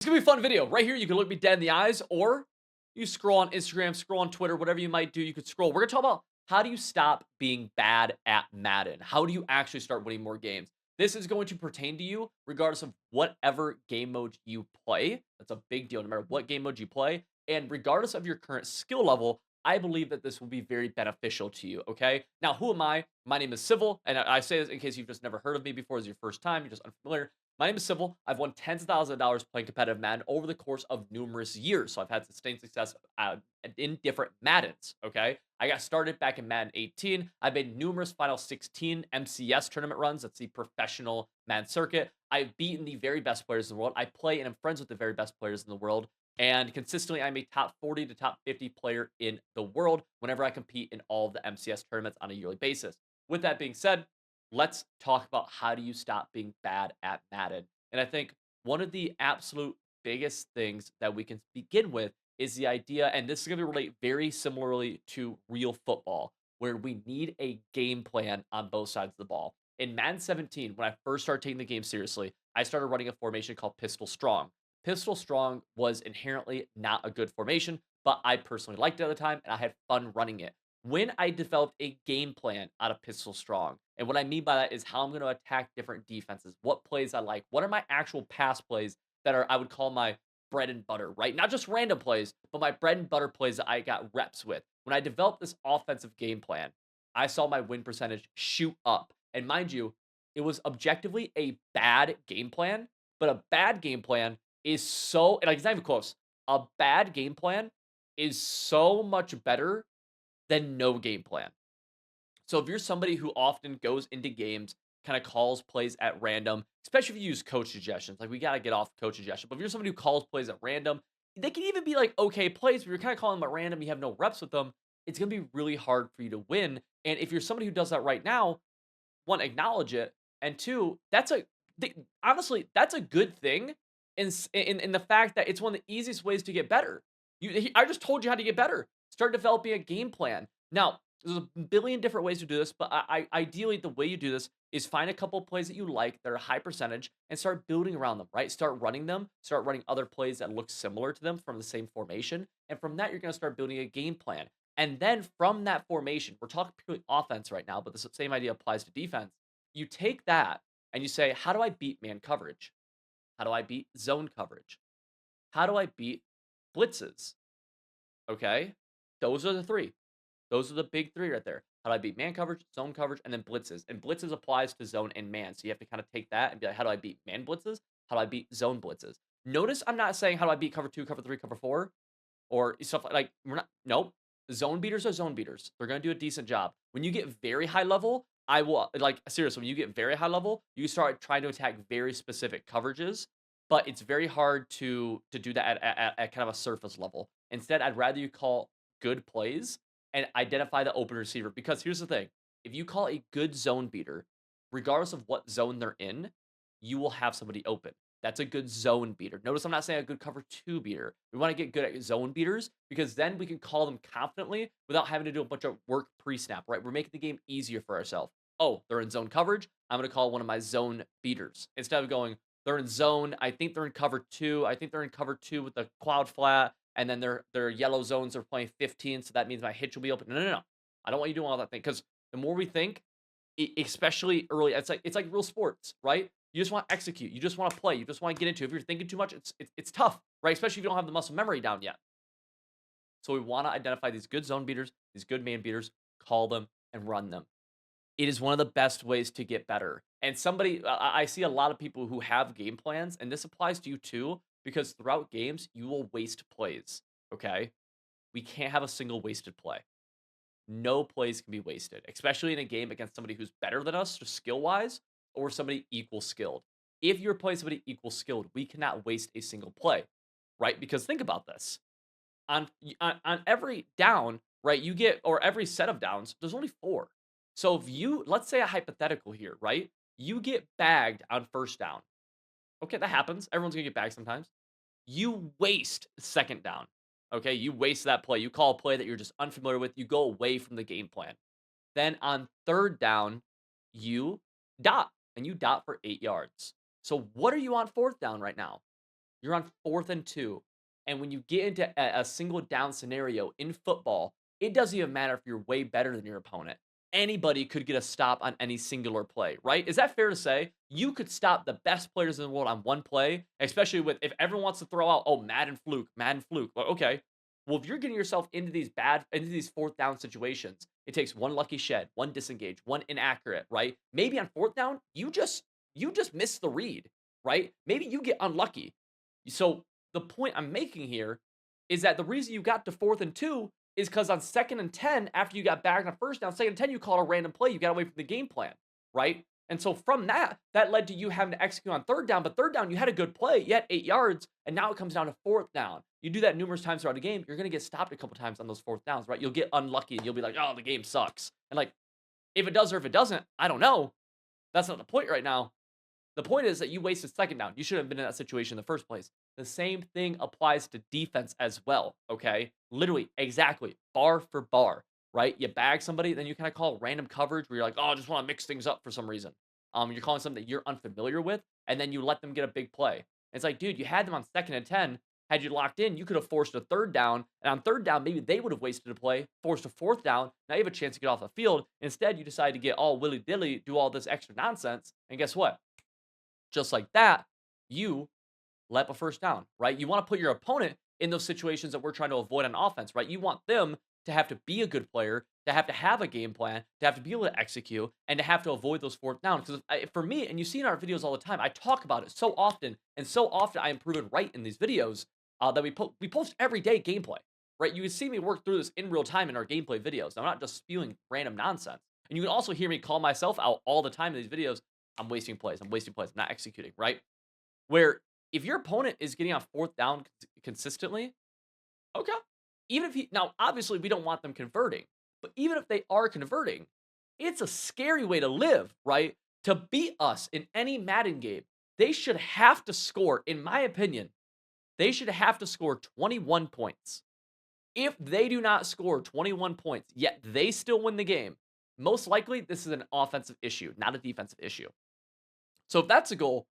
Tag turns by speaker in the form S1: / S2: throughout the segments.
S1: It's gonna be a fun video. Right here, you can look me dead in the eyes, or you scroll on Instagram, scroll on Twitter, whatever you might do, you could scroll. We're gonna talk about how do you stop being bad at Madden? How do you actually start winning more games? This is going to pertain to you regardless of whatever game mode you play. That's a big deal, no matter what game mode you play. And regardless of your current skill level, I believe that this will be very beneficial to you. Okay. Now, who am I? My name is Civil, and I say this in case you've just never heard of me before. It's your first time, you're just unfamiliar. My name is Civil. I've won tens of thousands of dollars playing competitive Madden over the course of numerous years. So I've had sustained success in different Maddens. Okay. I got started back in Madden 18. I've made numerous Final 16 MCS tournament runs. That's the professional Madden circuit. I've beaten the very best players in the world. I play and am friends with the very best players in the world. And consistently, I'm a top 40 to top 50 player in the world whenever I compete in all of the MCS tournaments on a yearly basis. With that being said, let's talk about how do you stop being bad at Madden. And I think one of the absolute biggest things that we can begin with is the idea, and this is going to relate very similarly to real football, where we need a game plan on both sides of the ball. In Madden 17, when I first started taking the game seriously, I started running a formation called Pistol Strong. Pistol Strong was inherently not a good formation, but I personally liked it at the time and I had fun running it. When I developed a game plan out of Pistol Strong, and what I mean by that is how I'm going to attack different defenses, what plays I like, what are my actual pass plays that are, I would call my bread and butter, right? Not just random plays, but my bread and butter plays that I got reps with. When I developed this offensive game plan, I saw my win percentage shoot up. And mind you, it was objectively a bad game plan, but a bad game plan is so, and like, it's not even close. A bad game plan is so much better than no game plan. So if you're somebody who often goes into games, kind of calls plays at random, especially if you use coach suggestions, like we got to get off coach suggestion. But if you're somebody who calls plays at random, they can even be like okay plays, but you're kind of calling them at random, you have no reps with them. It's going to be really hard for you to win. And if you're somebody who does that right now, one, acknowledge it, and two, honestly, that's a good thing in the fact that it's one of the easiest ways to get better. I just told you how to get better. Start developing a game plan. Now, there's a billion different ways to do this, but ideally the way you do this is find a couple plays that you like that are high percentage and start building around them, right? Start running them, start running other plays that look similar to them from the same formation. And from that, you're going to start building a game plan. And then from that formation, we're talking purely offense right now, but the same idea applies to defense. You take that and you say, how do I beat man coverage? How do I beat zone coverage? How do I beat blitzes? Okay. Those are the three. Those are the big three right there. How do I beat man coverage, zone coverage, and then blitzes? And blitzes applies to zone and man. So you have to kind of take that and be like, how do I beat man blitzes? How do I beat zone blitzes? Notice I'm not saying how do I beat cover two, cover three, cover four, or stuff like we're not. Nope. Zone beaters are zone beaters. They're gonna do a decent job. When you get very high level, I will like seriously. When you get very high level, you start trying to attack very specific coverages, but it's very hard to do that at kind of a surface level. Instead, I'd rather you call good plays and identify the open receiver. Because here's the thing: if you call a good zone beater, regardless of what zone they're in, you will have somebody open. That's a good zone beater. Notice I'm not saying a good cover two beater. We want to get good at zone beaters because then we can call them confidently without having to do a bunch of work pre snap, right? We're making the game easier for ourselves. Oh, they're in zone coverage. I'm going to call one of my zone beaters instead of going, they're in zone. I think they're in cover two. I think they're in cover two with the cloud flat. And then their yellow zones are playing 15. So that means my hitch will be open. No, no, no. I don't want you doing all that thing because the more we think, especially early, it's like real sports, right? You just want to execute. You just want to play. You just want to get into it. If you're thinking too much, it's tough, right? Especially if you don't have the muscle memory down yet. So we want to identify these good zone beaters, these good man beaters, call them and run them. It is one of the best ways to get better. And I see a lot of people who have game plans, and this applies to you too, because throughout games, you will waste plays. Okay. We can't have a single wasted play. No plays can be wasted, especially in a game against somebody who's better than us, just skill wise, or somebody equal skilled. If you're playing somebody equal skilled, we cannot waste a single play, right? Because think about this: on every down, right? You get or every set of downs, there's only four. So if you let's say a hypothetical here, right? You get bagged on first down. Okay, that happens. Everyone's gonna get bagged sometimes. You waste second down. Okay, you waste that play. You call a play that you're just unfamiliar with. You go away from the game plan. Then on third down, you dot and you dot for 8 yards. So what are you on fourth down right now? You're on 4th and 2, and when you get into a single down scenario in football, it doesn't even matter if you're way better than your opponent. Anybody could get a stop on any singular play, right? Is that fair to say? You could stop the best players in the world on one play, especially with if everyone wants to throw out, "Oh, Madden fluke, Madden fluke." Well, okay. Well, if you're getting yourself into these 4th down situations, it takes one lucky shed, one disengage, one inaccurate, right? Maybe on 4th down, you just miss the read, right? Maybe you get unlucky. So the point I'm making here is that the reason you got to 4th and 2 is because on 2nd and 10, after you got back on 1st down, 2nd and 10, you called a random play. You got away from the game plan, right? And so from that, that led to you having to execute on 3rd down. But 3rd down, you had a good play. You had 8 yards, and now it comes down to 4th down. You do that numerous times throughout a game, you're going to get stopped a couple times on those 4th downs, right? You'll get unlucky, and you'll be like, "Oh, the game sucks." And like, if it does or if it doesn't, I don't know. That's not the point right now. The point is that you wasted 2nd down. You shouldn't have been in that situation in the first place. The same thing applies to defense as well, okay? Literally, exactly, bar for bar, right? You bag somebody, then you kinda call random coverage where you're like, "Oh, I just wanna mix things up for some reason." You're calling something that you're unfamiliar with, and then you let them get a big play. It's like, dude, you had them on 2nd and 10. Had you locked in, you could have forced a 3rd down, and on 3rd down, maybe they would have wasted a play, forced a 4th down. Now you have a chance to get off the field. Instead, you decide to get all willy-dilly, do all this extra nonsense, and guess what? Just like that, you let up a 1st down, right? You wanna put your opponent in those situations that we're trying to avoid on offense, right? You want them to have to be a good player, to have a game plan, to have to be able to execute, and to have to avoid those 4th downs. Because for me, and you see in our videos all the time, I talk about it so often, and so often I am proven right in these videos, that we post every day gameplay, right? You can see me work through this in real time in our gameplay videos. I'm not just spewing random nonsense. And you can also hear me call myself out all the time in these videos. I'm wasting plays. I'm wasting plays. I'm not executing, right? Where if your opponent is getting on 4th down consistently, okay. Even if he now, obviously, we don't want them converting, but even if they are converting, it's a scary way to live, right? To beat us in any Madden game, they should have to score, in my opinion, they should have to score 21 points. If they do not score 21 points, yet they still win the game, most likely this is an offensive issue, not a defensive issue. So if that's a goal,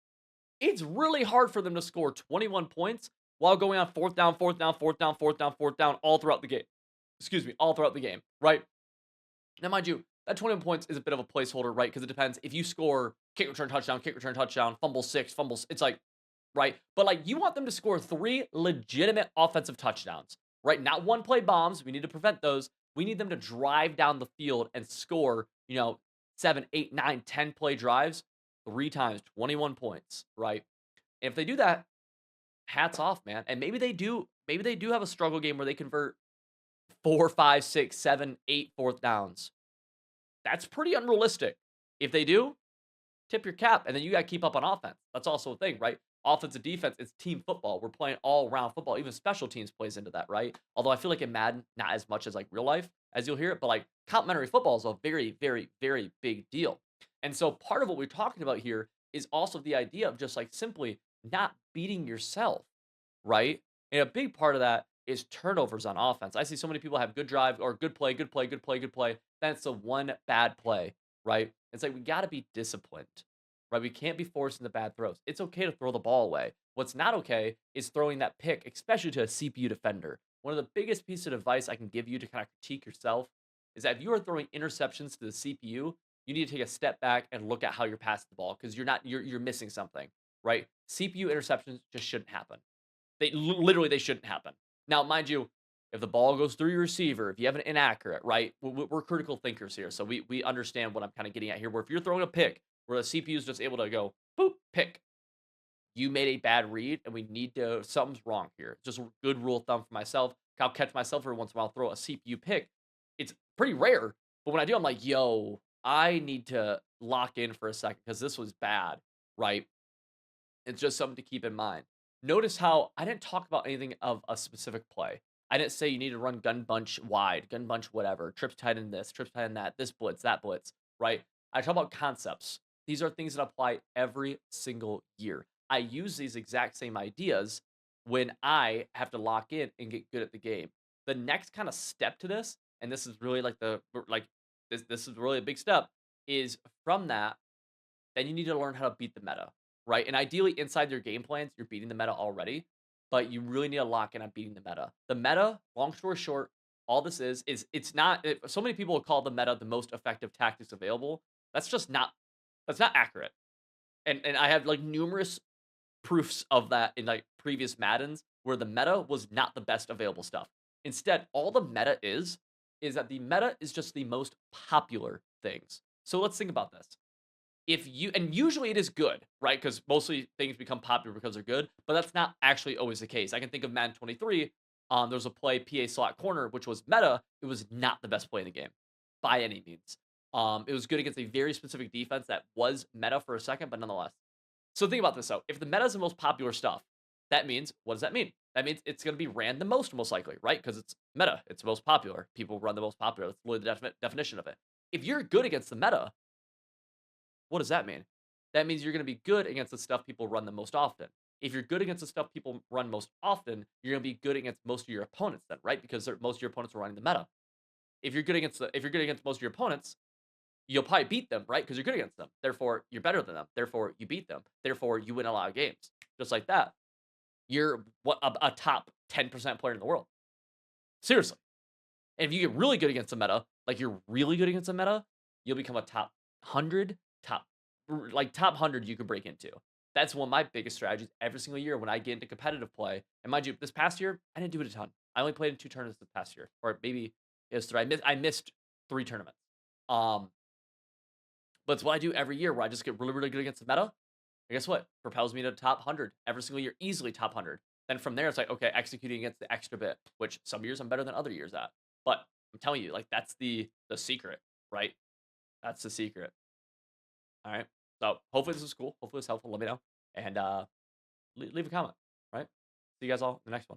S1: it's really hard for them to score 21 points while going on 4th down, 4th down, 4th down, 4th down, 4th down, all throughout the game. Excuse me, all throughout the game, right? Now, mind you, that 21 points is a bit of a placeholder, right? Because it depends. If you score kick return touchdown, fumble six, fumbles, it's like, right? But like, you want them to score 3 legitimate offensive touchdowns, right? Not one play bombs. We need to prevent those. We need them to drive down the field and score, 7, 8, 9, 10 play drives 3 times, 21 points, right? And if they do that, hats off, man. And maybe they do have a struggle game where they convert 4, 5, 6, 7, 8 fourth downs. That's pretty unrealistic. If they do, tip your cap, and then you got to keep up on offense. That's also a thing, right? Offense and defense, it's team football. We're playing all around football. Even special teams plays into that, right? Although I feel like in Madden, not as much as like real life, as you'll hear it, but like complementary football is a very, very, very big deal. And so part of what we're talking about here is also the idea of just like simply not beating yourself, right? And a big part of that is turnovers on offense. I see so many people have good drive or good play, good play, good play, good play. Then it's the one bad play, right? It's like we got to be disciplined, right? We can't be forcing the bad throws. It's okay to throw the ball away. What's not okay is throwing that pick, especially to a CPU defender. One of the biggest pieces of advice I can give you to kind of critique yourself is that if you are throwing interceptions to the CPU, you need to take a step back and look at how you're passing the ball because you're missing something, right? CPU interceptions just shouldn't happen. Literally they shouldn't happen. Now, mind you, if the ball goes through your receiver, if you have an inaccurate, right? We're critical thinkers here, so we understand what I'm kind of getting at here. Where if you're throwing a pick, where the CPU is just able to go boop pick, you made a bad read, and we need to something's wrong here. Just a good rule of thumb for myself. I'll catch myself every once in a while throw a CPU pick. It's pretty rare, but when I do, I'm like, yo, I need to lock in for a second because this was bad, right? It's just something to keep in mind. Notice how I didn't talk about anything of a specific play. I didn't say you need to run gun bunch wide, gun bunch whatever, trips tight in this, trips tight in that, this blitz, that blitz, right? I talk about concepts. These are things that apply every single year. I use these exact same ideas when I have to lock in and get good at the game. The next kind of step to this, and this is really like this is really a big step, is from that, then you need to learn how to beat the meta. right? And ideally, inside your game plans, you're beating the meta already, but you really need to lock in on beating the meta. The meta, long story short, all this is it's not. So many people call the meta the most effective tactics available. That's just not. That's not accurate. And I have like numerous proofs of that in like previous Maddens where the meta was not the best available stuff. Instead, all the meta is that the meta is just the most popular things. So let's think about this. If you and usually it is good, right? Because mostly things become popular because they're good, but that's not actually always the case. I can think of Madden 23. There was a play PA slot corner, which was meta. It was not the best play in the game by any means. It was good against a very specific defense that was meta for a second, but nonetheless. So think about this though. If the meta is the most popular stuff, that means what does that mean? That means it's going to be ran the most likely, right? Because it's meta. It's most popular. People run the most popular. That's literally the definition of it. If you're good against the meta, what does that mean? That means you're going to be good against the stuff people run the most often. If you're good against the stuff people run most often, you're going to be good against most of your opponents then, right? Because most of your opponents are running the meta. If you're good against most of your opponents, you'll probably beat them, right? Because you're good against them. Therefore, you're better than them. Therefore, you beat them. Therefore, you win a lot of games. Just like that. You're a top 10% player in the world. Seriously. And if you get really good against the meta, like you're really good against the meta, you'll become a top 100, top 100 you could break into. That's one of my biggest strategies every single year when I get into competitive play. And mind you, this past year, I didn't do it a ton. I only played in 2 tournaments this past year, or maybe it was 3. I missed 3 tournaments. Um, but it's what I do every year where I just get really, really good against the meta. And guess what? Propels me to top 100 every single year, easily top 100. Then from there, it's like, okay, executing against the extra bit, which some years I'm better than other years at. But I'm telling you, like, that's the secret, right? That's the secret. All right. So hopefully this is cool. Hopefully it's helpful. Let me know. And leave a comment, right? See you guys all in the next one.